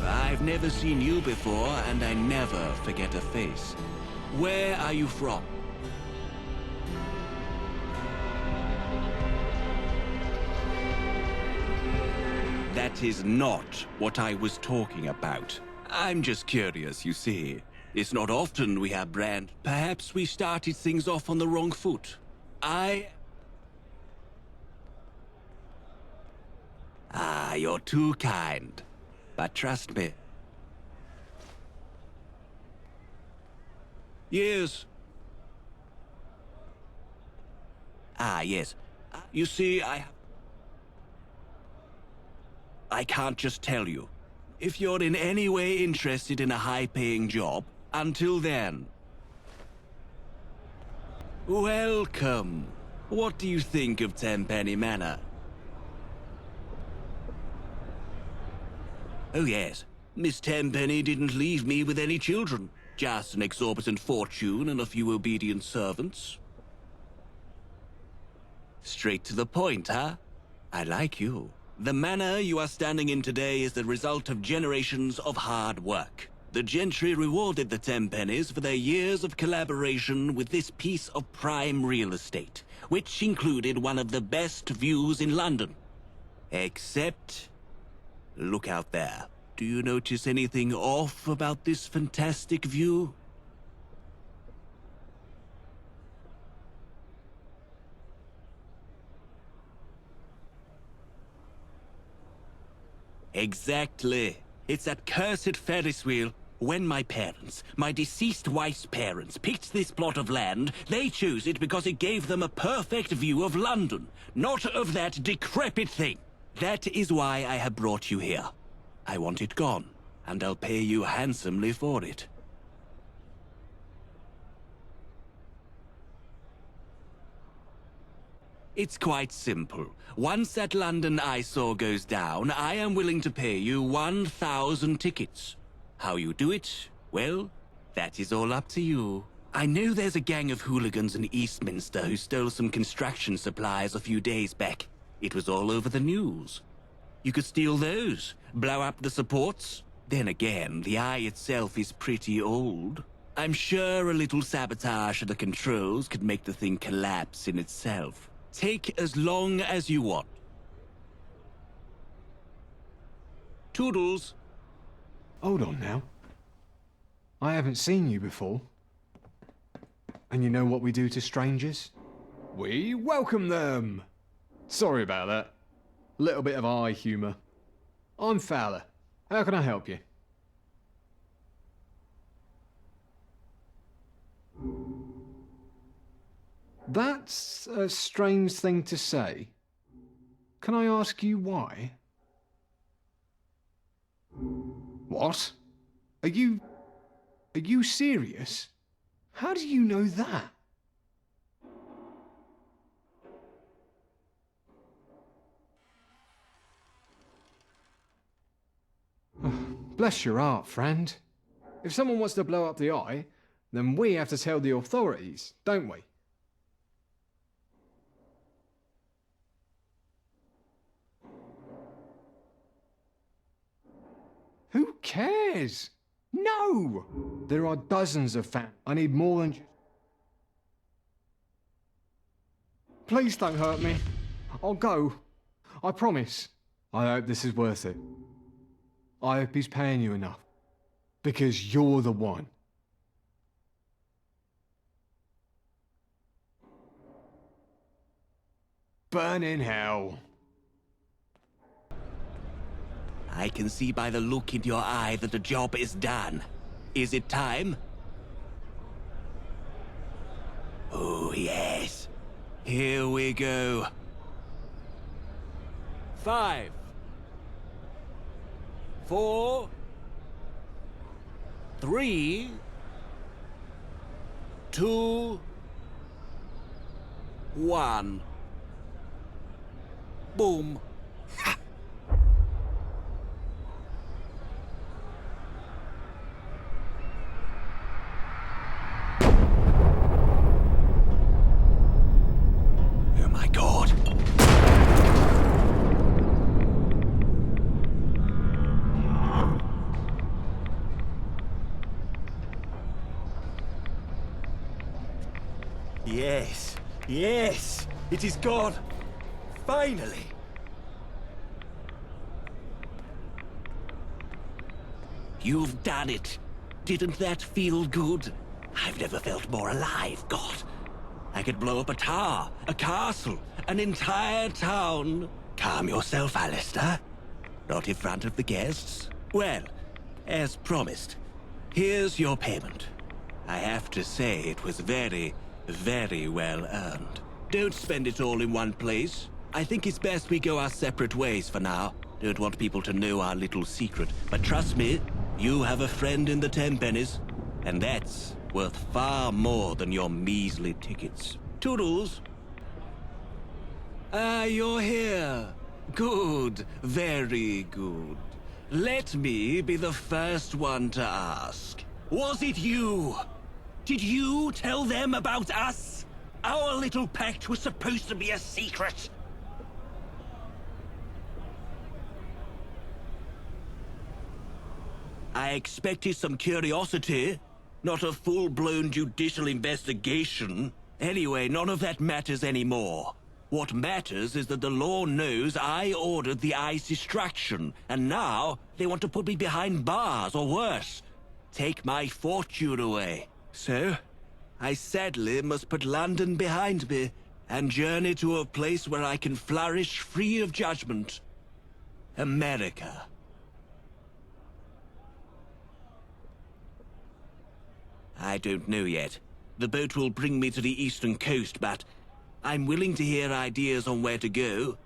I've never seen you before, and I never forget a face. Where are you from? That is not what I was talking about. I'm just curious, you see. It's not often we have brand. Perhaps we started things off on the wrong foot. You're too kind. But trust me. Yes. Yes. You see, I can't just tell you. If you're in any way interested in a high-paying job, until then. Welcome. What do you think of Tenpenny Manor? Oh yes, Miss Tenpenny didn't leave me with any children. Just an exorbitant fortune and a few obedient servants. Straight to the point, huh? I like you. The manor you are standing in today is the result of generations of hard work. The gentry rewarded the Tenpennys for their years of collaboration with this piece of prime real estate, which included one of the best views in London. Except... look out there. Do you notice anything off about this fantastic view? Exactly. It's that cursed Ferris wheel. When my parents, my deceased wife's parents, picked this plot of land, they chose it because it gave them a perfect view of London, not of that decrepit thing. That is why I have brought you here. I want it gone, and I'll pay you handsomely for it. It's quite simple. Once that London eyesore goes down, I am willing to pay you 1,000 tickets. How you do it? Well, that is all up to you. I know there's a gang of hooligans in Eastminster who stole some construction supplies a few days back. It was all over the news. You could steal those, blow up the supports. Then again, the eye itself is pretty old. I'm sure a little sabotage of the controls could make the thing collapse in itself. Take as long as you want. Toodles. Hold on now. I haven't seen you before. And you know what we do to strangers? We welcome them! Sorry about that. Little bit of eye humour. I'm Fowler. How can I help you? That's a strange thing to say. Can I ask you why? What? Are you serious? How do you know that? Bless your heart, friend. If someone wants to blow up the eye, then we have to tell the authorities, don't we? Who cares? No! There are dozens of fans. I need more than just... Please don't hurt me. I'll go. I promise. I hope this is worth it. I hope he's paying you enough. Because you're the one. Burn in hell. I can see by the look in your eye that the job is done. Is it time? Oh, yes. Here we go. 5, 4, 3, 2, 1. Boom. Oh my God. Yes, yes, it is gone. Finally. You've done it. Didn't that feel good? I've never felt more alive, God. I could blow up a tower, a castle, an entire town. Calm yourself, Alistair. Not in front of the guests. Well, as promised, here's your payment. I have to say it was very, very well earned. Don't spend it all in one place. I think it's best we go our separate ways for now. Don't want people to know our little secret. But trust me, you have a friend in the Tenpennies, and that's worth far more than your measly tickets. Toodles. Ah, you're here. Good, very good. Let me be the first one to ask. Was it you? Did you tell them about us? Our little pact was supposed to be a secret. I expected some curiosity, not a full-blown judicial investigation. Anyway, none of that matters anymore. What matters is that the law knows I ordered the ice distraction, and now they want to put me behind bars, or worse, take my fortune away. So, I sadly must put London behind me, and journey to a place where I can flourish free of judgment. America. I don't know yet. The boat will bring me to the eastern coast, but I'm willing to hear ideas on where to go.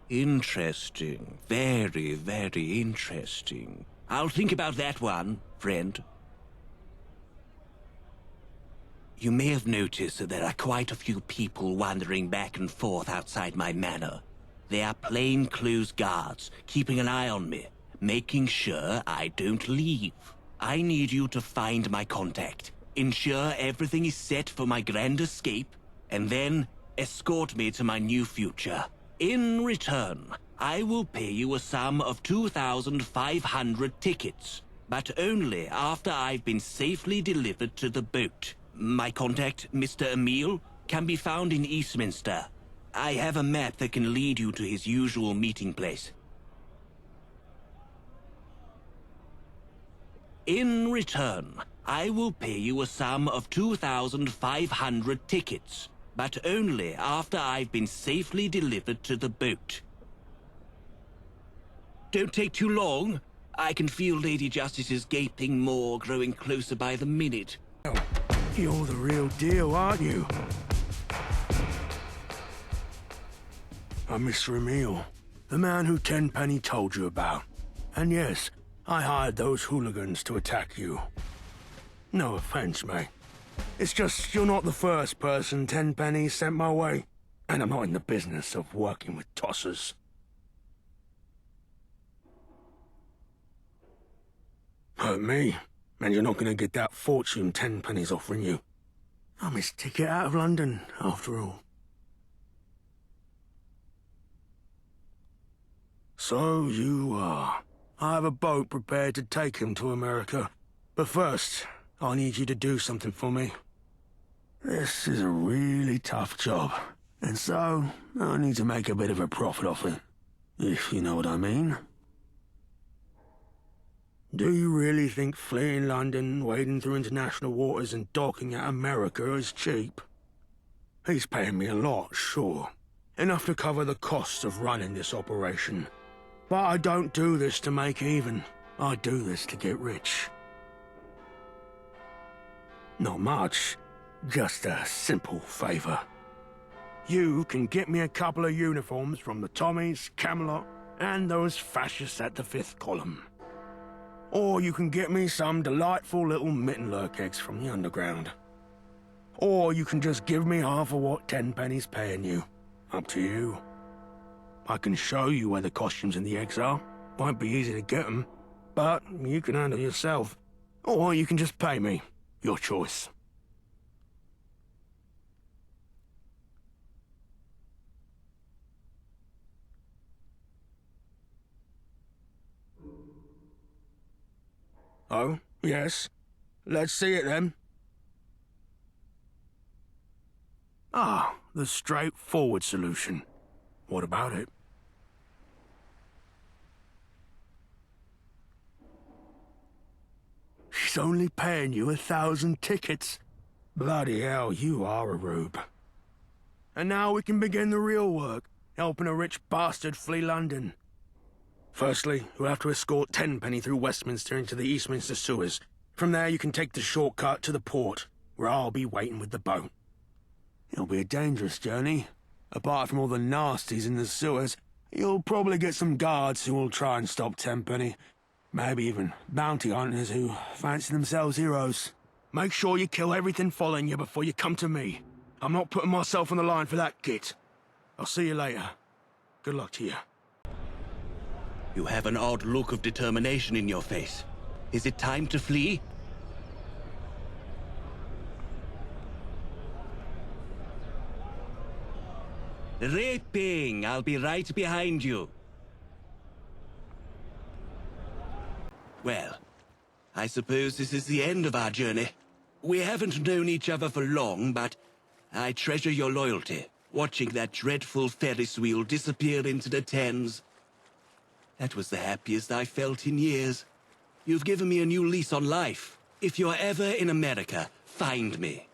Interesting. Very, very interesting. I'll think about that one, friend. You may have noticed that there are quite a few people wandering back and forth outside my manor. They are plainclothes guards, keeping an eye on me, making sure I don't leave. I need you to find my contact, ensure everything is set for my grand escape, and then escort me to my new future. In return, I will pay you a sum of 2,500 tickets, but only after I've been safely delivered to the boat. My contact, Mr. Emile, can be found in Eastminster. I have a map that can lead you to his usual meeting place. In return, I will pay you a sum of 2,500 tickets, but only after I've been safely delivered to the boat. Don't take too long. I can feel Lady Justice's gaping maw growing closer by the minute. You're the real deal, aren't you? I'm Mr. Emile, the man who Tenpenny told you about. And yes, I hired those hooligans to attack you. No offense, mate. It's just you're not the first person Tenpenny sent my way, and I'm not in the business of working with tossers. Hurt me, and you're not going to get that fortune Tenpenny's offering you. I'm his ticket out of London, after all. So you are. I have a boat prepared to take him to America. But first, I need you to do something for me. This is a really tough job, and so I need to make a bit of a profit off it, if you know what I mean. Do you really think fleeing London, wading through international waters and docking at America is cheap? He's paying me a lot, sure. Enough to cover the costs of running this operation. But I don't do this to make even. I do this to get rich. Not much. Just a simple favor. You can get me a couple of uniforms from the Tommies, Camelot, and those fascists at the Fifth Column. Or you can get me some delightful little Mittenlurk eggs from the underground. Or you can just give me half of what Tenpenny's paying you. Up to you. I can show you where the costumes and the eggs are. Won't be easy to get them, but you can handle yourself. Or you can just pay me. Your choice. Oh, yes. Let's see it then. Ah, the straightforward solution. What about it? She's only paying you 1,000 tickets. Bloody hell, you are a rube. And now we can begin the real work, helping a rich bastard flee London. Firstly, you'll have to escort Tenpenny through Westminster into the Eastminster sewers. From there you can take the shortcut to the port, where I'll be waiting with the boat. It'll be a dangerous journey. Apart from all the nasties in the sewers, you'll probably get some guards who will try and stop Tenpenny. Maybe even bounty hunters who fancy themselves heroes. Make sure you kill everything following you before you come to me. I'm not putting myself on the line for that git. I'll see you later. Good luck to you. You have an odd look of determination in your face. Is it time to flee? Raping! I'll be right behind you. Well, I suppose this is the end of our journey. We haven't known each other for long, but I treasure your loyalty, watching that dreadful Ferris wheel disappear into the Thames. That was the happiest I felt in years. You've given me a new lease on life. If you're ever in America, find me.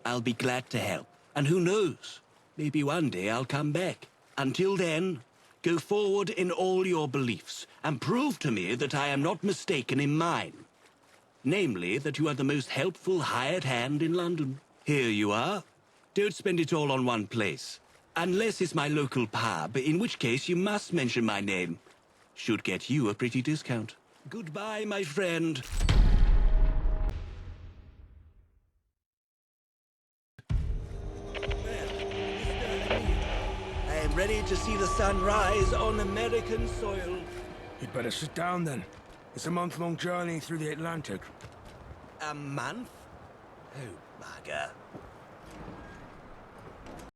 I'll be glad to help. And who knows? Maybe one day I'll come back. Until then, go forward in all your beliefs, and prove to me that I am not mistaken in mine. Namely, that you are the most helpful hired hand in London. Here you are. Don't spend it all on one place. Unless it's my local pub, in which case you must mention my name. Should get you a pretty discount. Goodbye, my friend. I am ready to see the sun rise on American soil. You'd better sit down then. It's a month-long journey through the Atlantic. A month? Oh, bugger.